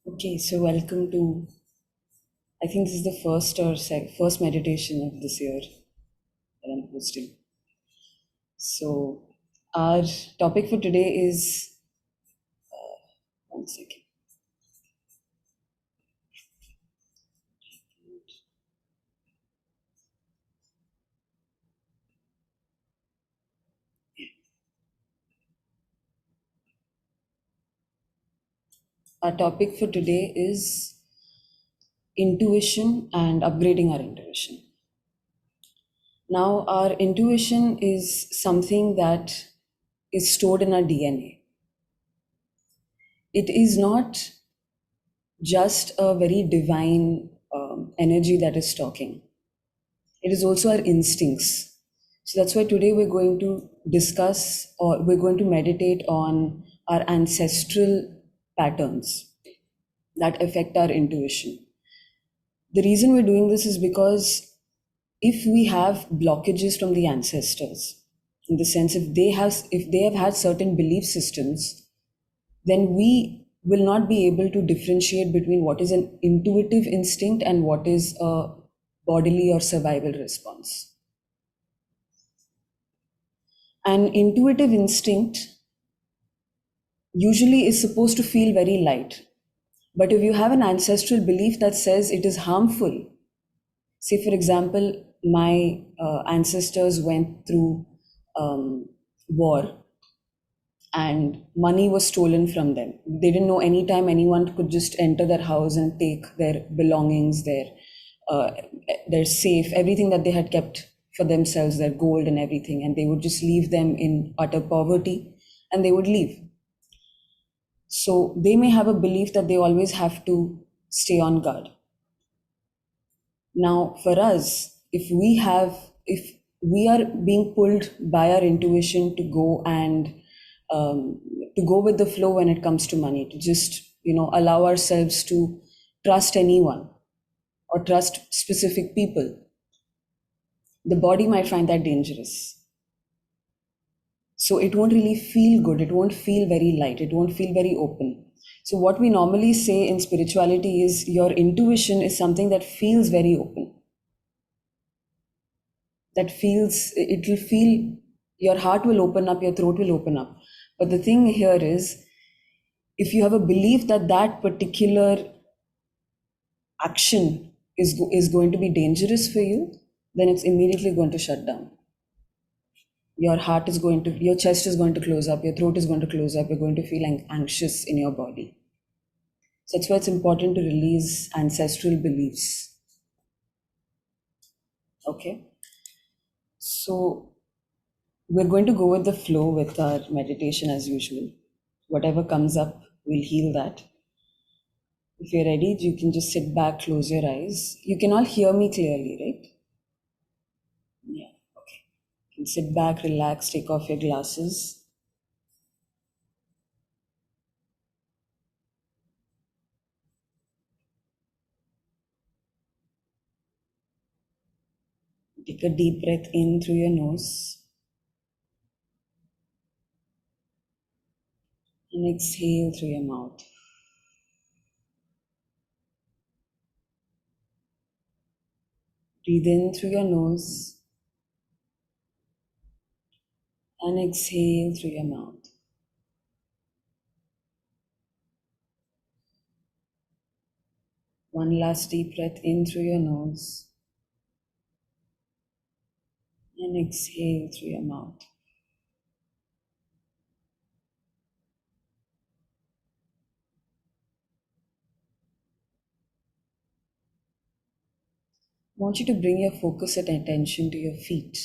Okay, so welcome to, I think this is the first meditation of this year that I'm hosting. So our topic for today is, one second. Our topic for today is intuition and upgrading our intuition. Now, our intuition is something that is stored in our DNA. It is not just a very divine energy that is talking. It is also our instincts. So that's why today we're going to discuss or we're going to meditate on our ancestral patterns that affect our intuition. The reason we're doing this is because if we have blockages from the ancestors, in the sense if they have had certain belief systems, then we will not be able to differentiate between what is an intuitive instinct and what is a bodily or survival response. An intuitive instinct usually is supposed to feel very light. But if you have an ancestral belief that says it is harmful, say, for example, my ancestors went through war and money was stolen from them. They didn't know anytime anyone could just enter their house and take their belongings, uh, their safe, everything that they had kept for themselves, their gold and everything, and they would just leave them in utter poverty and they would leave. So they may have a belief that they always have to stay on guard. Now, for us, if we are being pulled by our intuition to go and to go with the flow when it comes to money, to just allow ourselves to trust anyone or trust specific people, the body might find that dangerous. So it won't really feel good. It won't feel very light. It won't feel very open. So, what we normally say in spirituality is your intuition is something that feels very open. It will feel, your heart will open up, your throat will open up. But the thing here is, if you have a belief that that particular action is going to be dangerous for you, then it's immediately going to shut down. Your chest is going to close up, your throat is going to close up, you're going to feel anxious in your body. So that's why it's important to release ancestral beliefs. Okay. So we're going to go with the flow with our meditation as usual. Whatever comes up, we'll heal that. If you're ready, you can just sit back, close your eyes. You can all hear me clearly, right? Yeah. Okay. You can sit back, relax, take off your glasses. Take a deep breath in through your nose and exhale through your mouth. Breathe in through your nose and exhale through your mouth. One last deep breath in through your nose and exhale through your mouth. I want you to bring your focus and attention to your feet.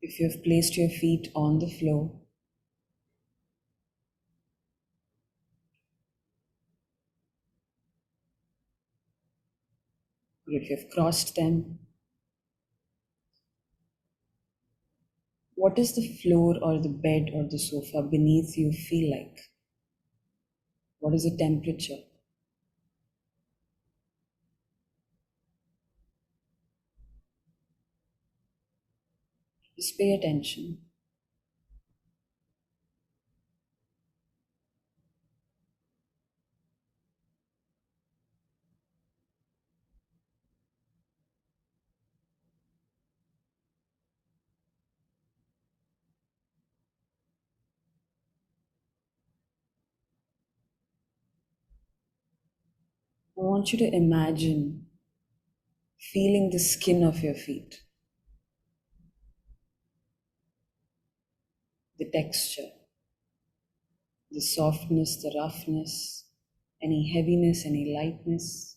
If you have placed your feet on the floor, or if you have crossed them, what does the floor or the bed or the sofa beneath you feel like? What is the temperature? Just pay attention. I want you to imagine feeling the skin of your feet, the texture, the softness, the roughness, any heaviness, any lightness.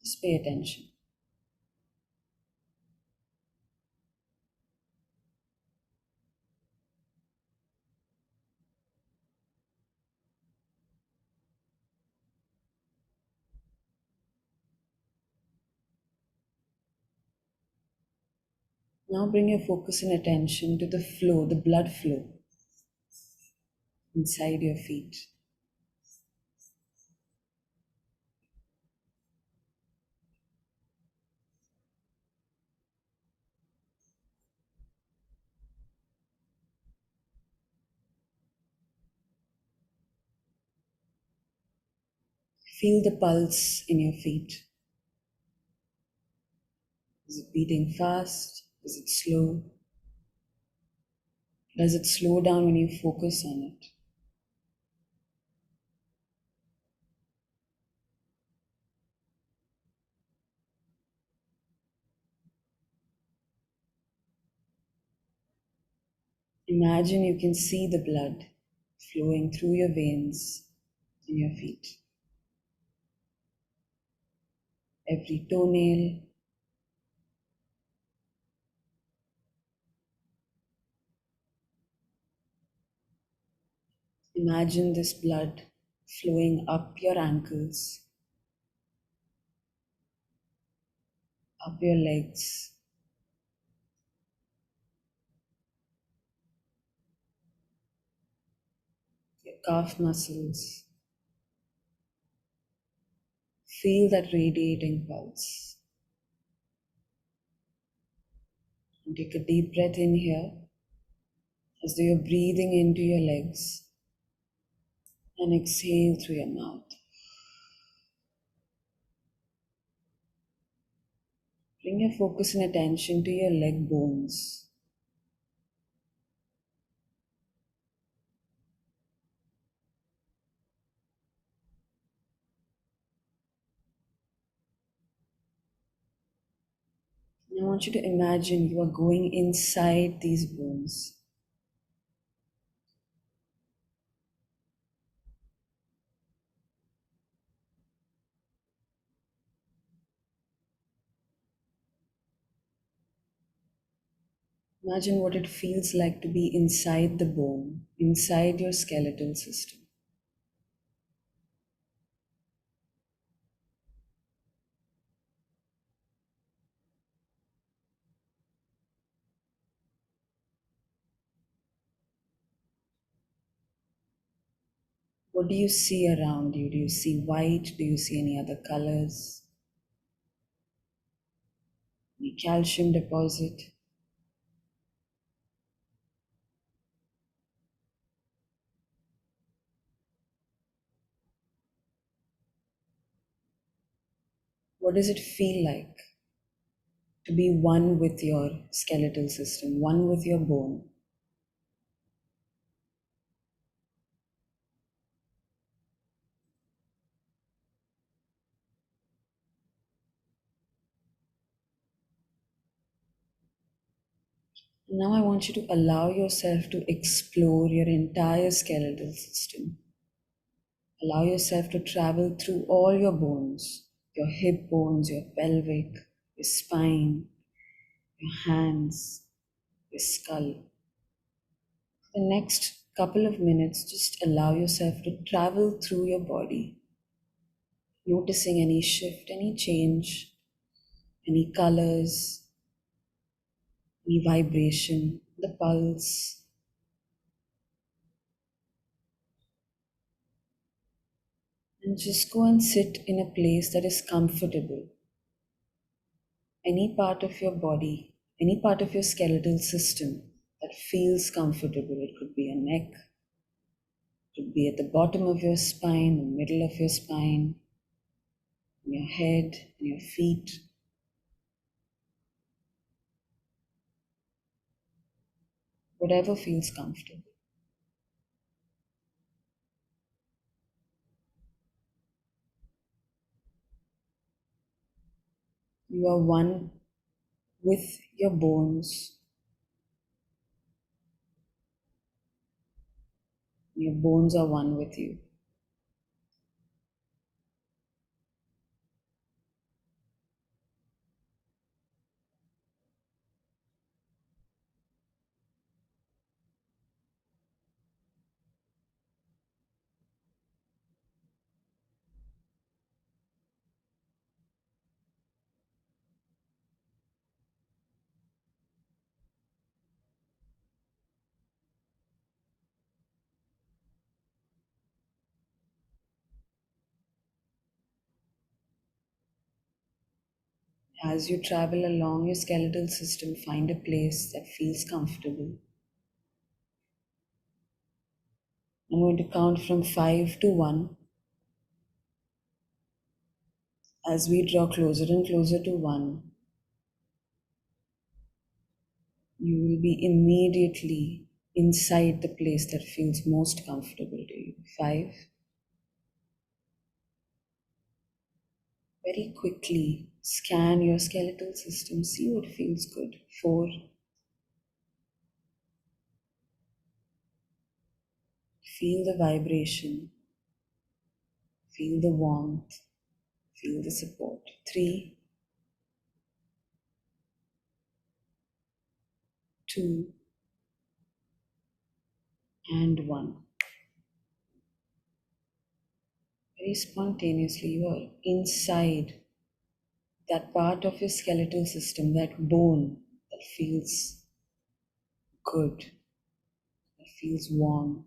Just pay attention. Now bring your focus and attention to the flow, the blood flow inside your feet. Feel the pulse in your feet. Is it beating fast? Is it slow? Does it slow down when you focus on it? Imagine you can see the blood flowing through your veins in your feet. Every toenail, imagine this blood flowing up your ankles, up your legs, your calf muscles. Feel that radiating pulse. And take a deep breath in here as though you're breathing into your legs, and exhale through your mouth. Bring your focus and attention to your leg bones. And I want you to imagine you are going inside these bones. Imagine what it feels like to be inside the bone, inside your skeletal system. What do you see around you? Do you see white? Do you see any other colors? Any calcium deposit? What does it feel like to be one with your skeletal system, one with your bone? Now I want you to allow yourself to explore your entire skeletal system. Allow yourself to travel through all your bones, your hip bones, your pelvic, your spine, your hands, your skull. The next couple of minutes, just allow yourself to travel through your body, noticing any shift, any change, any colors, any vibration, the pulse. And just go and sit in a place that is comfortable. Any part of your body, any part of your skeletal system that feels comfortable. It could be a neck, it could be at the bottom of your spine, the middle of your spine, in your head, in your feet. Whatever feels comfortable. You are one with your bones. Your bones are one with you. As you travel along your skeletal system, find a place that feels comfortable. I'm going to count from 5 to 1. As we draw closer and closer to 1, you will be immediately inside the place that feels most comfortable to you. 5. Very quickly scan your skeletal system, see what feels good. 4. Feel the vibration, feel the warmth, feel the support. 3, 2, and 1. Very spontaneously, you are inside that part of your skeletal system, that bone that feels good, that feels warm,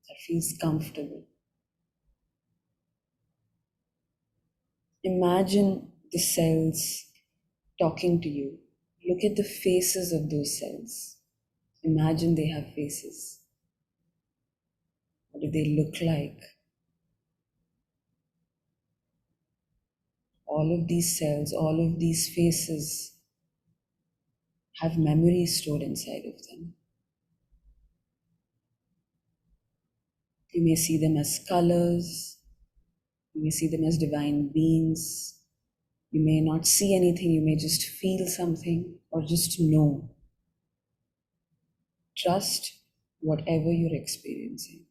that feels comfortable. Imagine the cells talking to you. Look at the faces of those cells. Imagine they have faces. What do they look like? All of these cells, all of these faces have memories stored inside of them. You may see them as colors, you may see them as divine beings, you may not see anything, you may just feel something or just know. Trust whatever you're experiencing.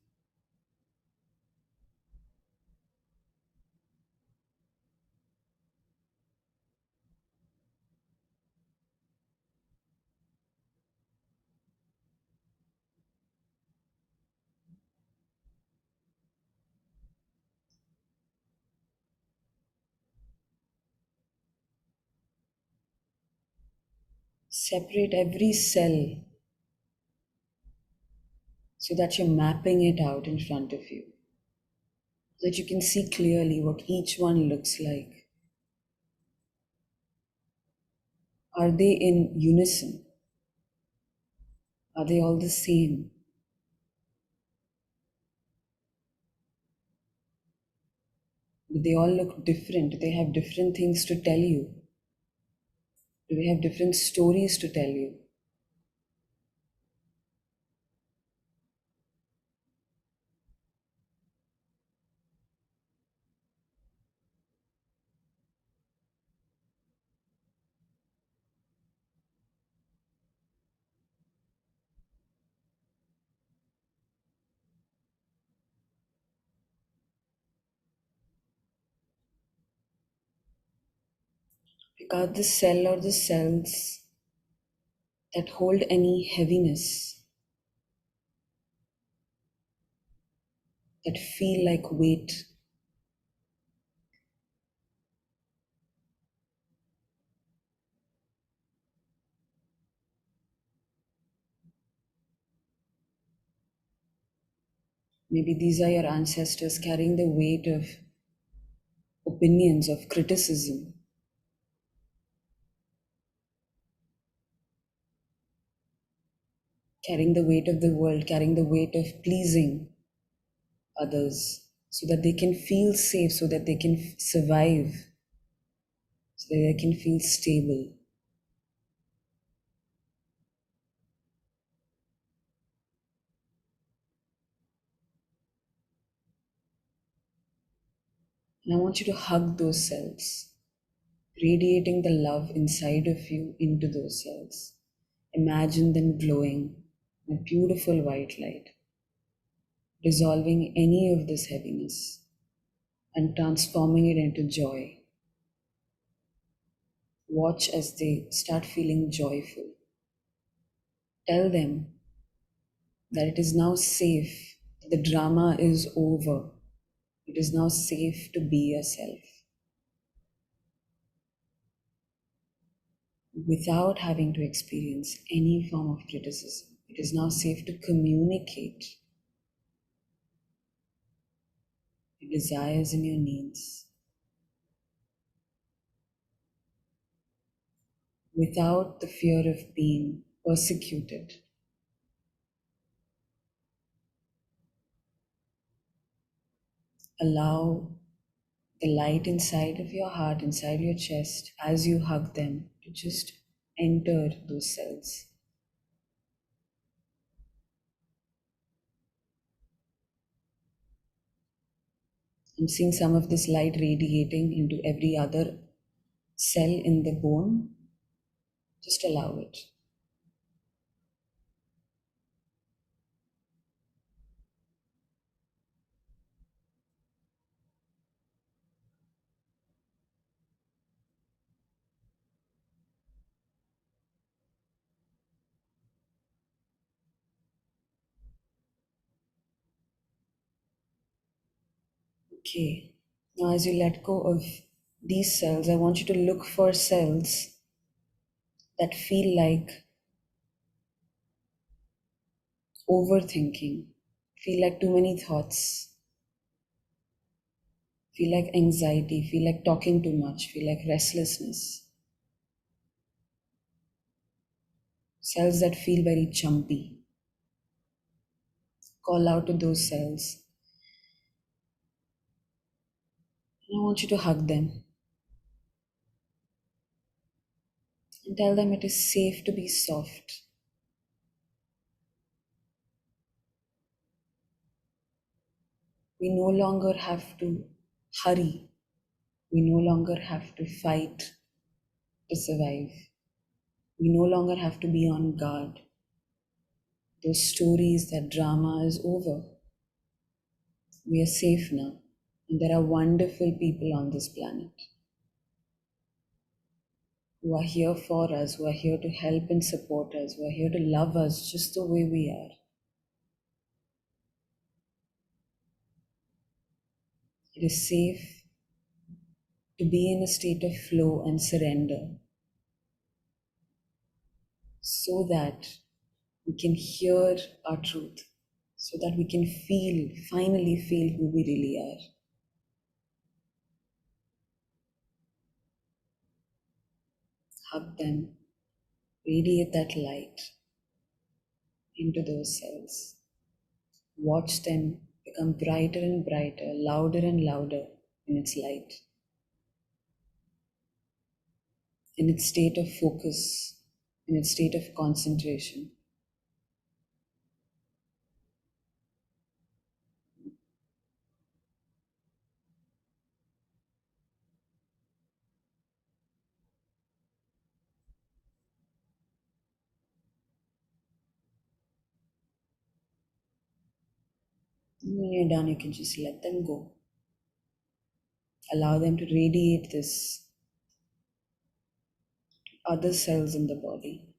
Separate every cell so that you're mapping it out in front of you, so that you can see clearly what each one looks like. Are they in unison? Are they all the same? Do they all look different? Do they have different things to tell you? Do they have different stories to tell you? Pick out the cell or the cells that hold any heaviness, that feel like weight. Maybe these are your ancestors carrying the weight of opinions, of criticism, carrying the weight of the world, carrying the weight of pleasing others so that they can feel safe, so that they can survive, so that they can feel stable. And I want you to hug those cells. radiating the love inside of you into those cells. Imagine them glowing in a beautiful white light, dissolving any of this heaviness and transforming it into joy. Watch as they start feeling joyful. Tell them that it is now safe, the drama is over. It is now safe to be yourself without having to experience any form of criticism. It is now safe to communicate your desires and your needs without the fear of being persecuted. Allow the light inside of your heart, inside your chest, as you hug them, to just enter those cells. I'm seeing some of this light radiating into every other cell in the bone. Just allow it. Okay. Now, as you let go of these cells, I want you to look for cells that feel like overthinking, feel like too many thoughts, feel like anxiety, feel like talking too much, feel like restlessness. Cells that feel very jumpy. Call out to those cells. And I want you to hug them and tell them it is safe to be soft. We no longer have to hurry. We no longer have to fight to survive. We no longer have to be on guard. Those stories, that drama is over. We are safe now. And there are wonderful people on this planet who are here for us, who are here to help and support us, who are here to love us just the way we are. It is safe to be in a state of flow and surrender so that we can hear our truth, so that we can finally feel who we really are. Hug them, radiate that light into those cells. Watch them become brighter and brighter, louder and louder in its light, in its state of focus, in its state of concentration. And when you're done, you can just let them go. Allow them to radiate this to other cells in the body.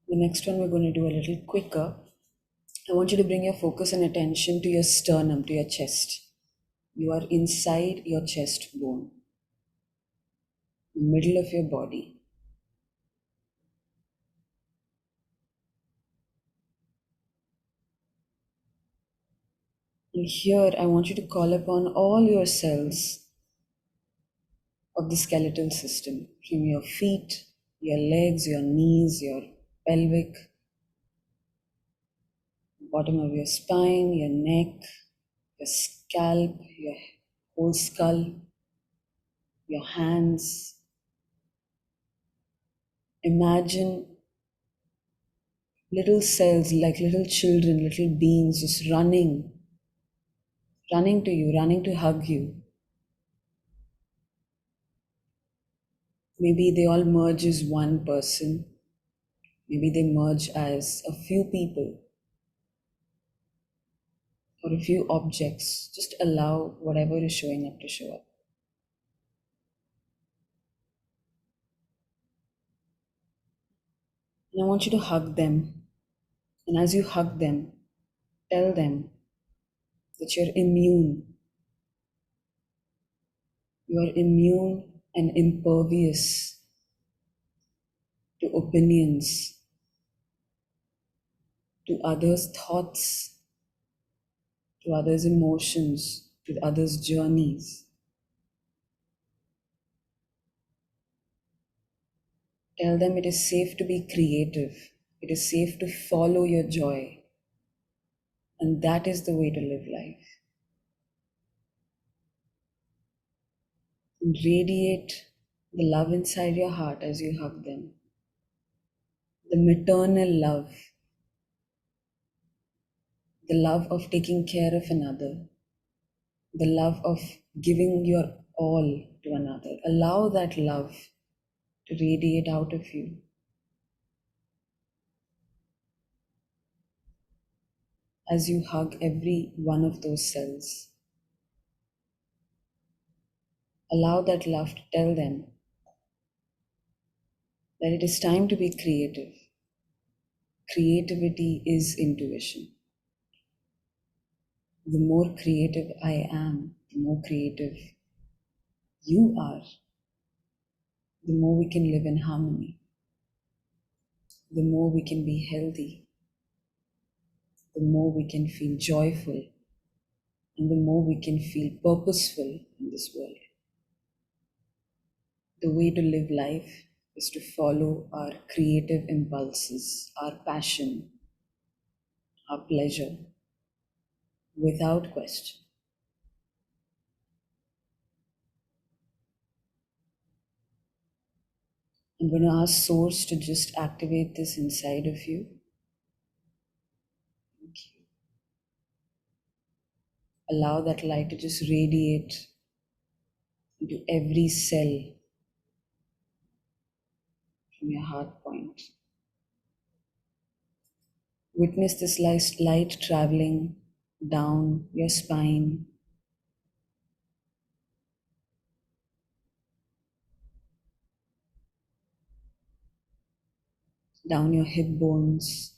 The next one we're going to do a little quicker. I want you to bring your focus and attention to your sternum, to your chest. You are inside your chest bone, the middle of your body. And here, I want you to call upon all your cells of the skeletal system, from your feet, your legs, your knees, your pelvic, bottom of your spine, your neck, your scalp, your whole skull, your hands. Imagine little cells like little children, little beings just running running to you, running to hug you. Maybe they all merge as one person. Maybe they merge as a few people or a few objects. Just allow whatever is showing up to show up. And I want you to hug them. And as you hug them, tell them that you're immune. You are immune and impervious to opinions, to others' thoughts, to others' emotions, to others' journeys. Tell them it is safe to be creative. It is safe to follow your joy. And that is the way to live life. And radiate the love inside your heart as you hug them. The maternal love, the love of taking care of another, the love of giving your all to another. Allow that love to radiate out of you. As you hug every one of those cells, allow that love to tell them that it is time to be creative. Creativity is intuition. The more creative I am, the more creative you are, the more we can live in harmony, the more we can be healthy, the more we can feel joyful, and the more we can feel purposeful in this world. The way to live life is to follow our creative impulses, our passion, our pleasure, without question. I'm going to ask Source to just activate this inside of you. Thank you. Allow that light to just radiate into every cell from your heart point. Witness this light traveling down your spine, down your hip bones,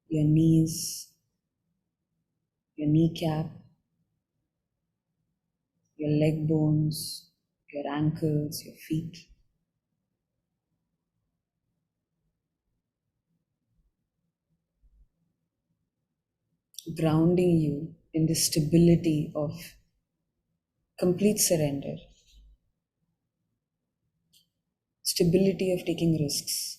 your knees, your kneecap, your leg bones, your ankles, your feet. Grounding you in the stability of complete surrender, stability of taking risks.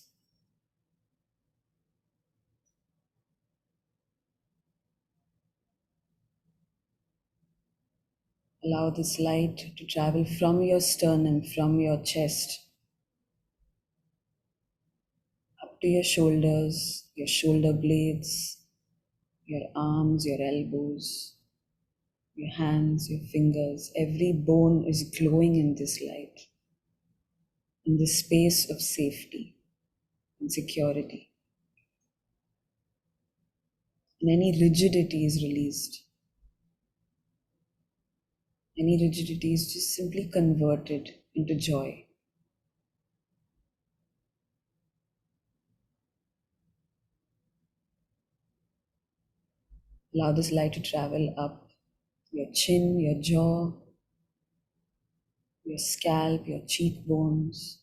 Allow this light to travel from your sternum, from your chest, up to your shoulders, your shoulder blades, your arms, your elbows, your hands, your fingers. Every bone is glowing in this light, in this space of safety and security. And any rigidity is released. Any rigidity is just simply converted into joy. Allow this light to travel up your chin, your jaw, your scalp, your cheekbones,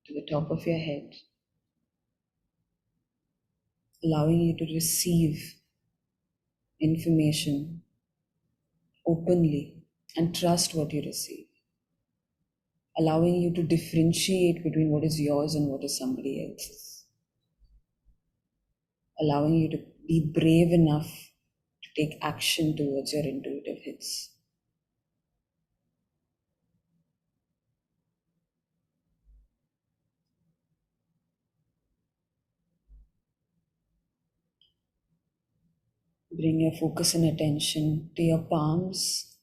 to the top of your head, allowing you to receive information openly and trust what you receive, allowing you to differentiate between what is yours and what is somebody else's, allowing you to be brave enough to take action towards your intuitive hits. Bring your focus and attention to your palms.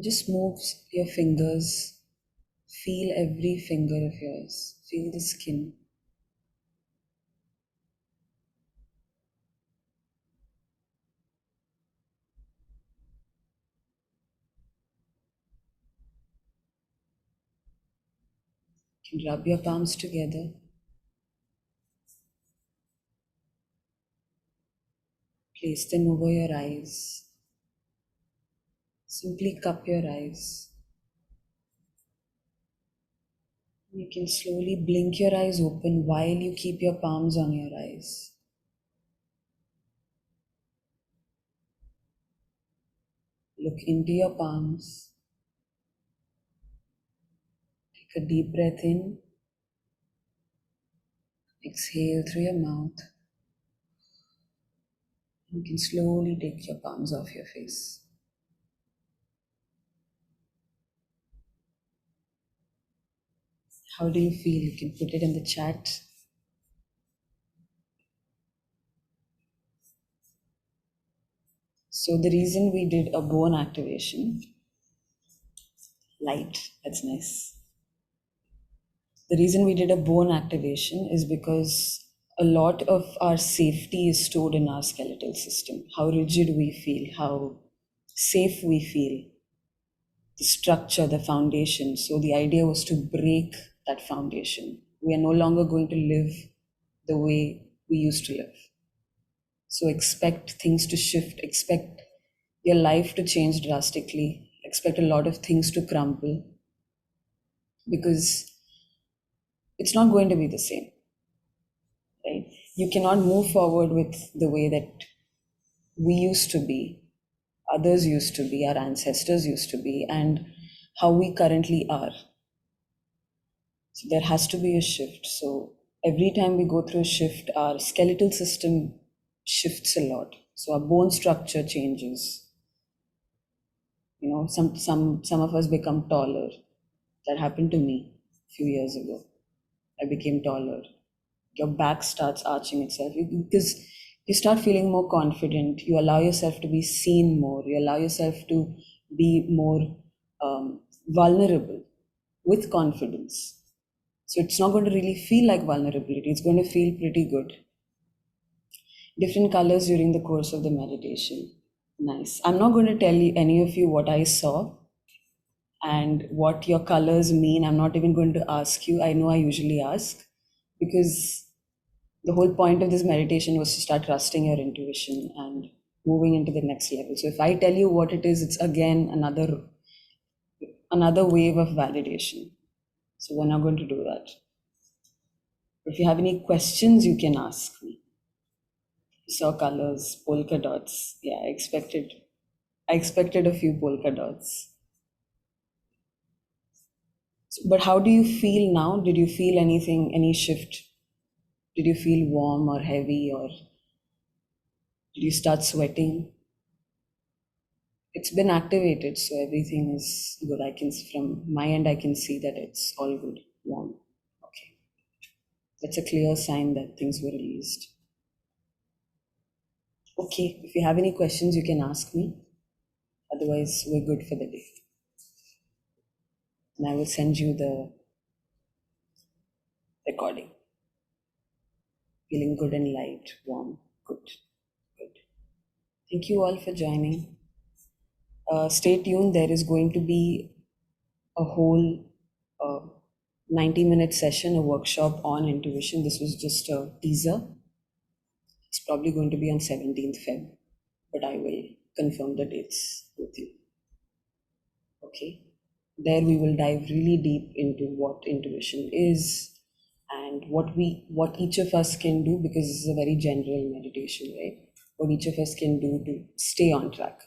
Just move your fingers. Feel every finger of yours. Feel the skin. You can rub your palms together. Place them over your eyes. Simply cup your eyes. You can slowly blink your eyes open while you keep your palms on your eyes. Look into your palms. Take a deep breath in. Exhale through your mouth. You can slowly take your palms off your face. How do you feel? You can put it in the chat. So the reason we did a bone activation, light, that's nice. The reason we did a bone activation is because a lot of our safety is stored in our skeletal system. How rigid we feel, how safe we feel, the structure, the foundation. So the idea was to break that foundation. We are no longer going to live the way we used to live. So expect things to shift, expect your life to change drastically, expect a lot of things to crumble because it's not going to be the same, right? You cannot move forward with the way that we used to be, others used to be, our ancestors used to be, and how we currently are. So there has to be a shift. So every time we go through a shift, our skeletal system shifts a lot. So our bone structure changes. You know, some of us become taller. That happened to me a few years ago. I became taller. Your back starts arching itself because you start feeling more confident. You allow yourself to be seen more. You allow yourself to be more vulnerable with confidence. So it's not going to really feel like vulnerability. It's going to feel pretty good. Different colors during the course of the meditation. Nice. I'm not going to tell you any of you what I saw and what your colors mean. I'm not even going to ask you. I know I usually ask because the whole point of this meditation was to start trusting your intuition and moving into the next level. So if I tell you what it is, it's again another wave of validation. So we're not going to do that. If you have any questions, you can ask me. You saw colors, polka dots. Yeah, I expected a few polka dots. But how do you feel now? Did you feel anything, any shift? Did you feel warm or heavy, or did you start sweating? It's been activated, so everything is good. From my end, I can see that it's all good, warm. Okay. That's a clear sign that things were released. Okay, if you have any questions, you can ask me. Otherwise, we're good for the day. And I will send you the recording. Feeling good and light, warm, good, good. Thank you all for joining. Stay tuned. There is going to be a whole 90-minute session, a workshop on intuition. This was just a teaser. It's probably going to be on 17th Feb, but I will confirm the dates with you. Okay. There we will dive really deep into what intuition is and what each of us can do, because this is a very general meditation, right? What each of us can do to stay on track.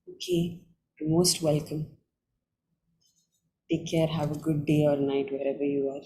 Okay, you're most welcome. Take care, have a good day or night wherever you are.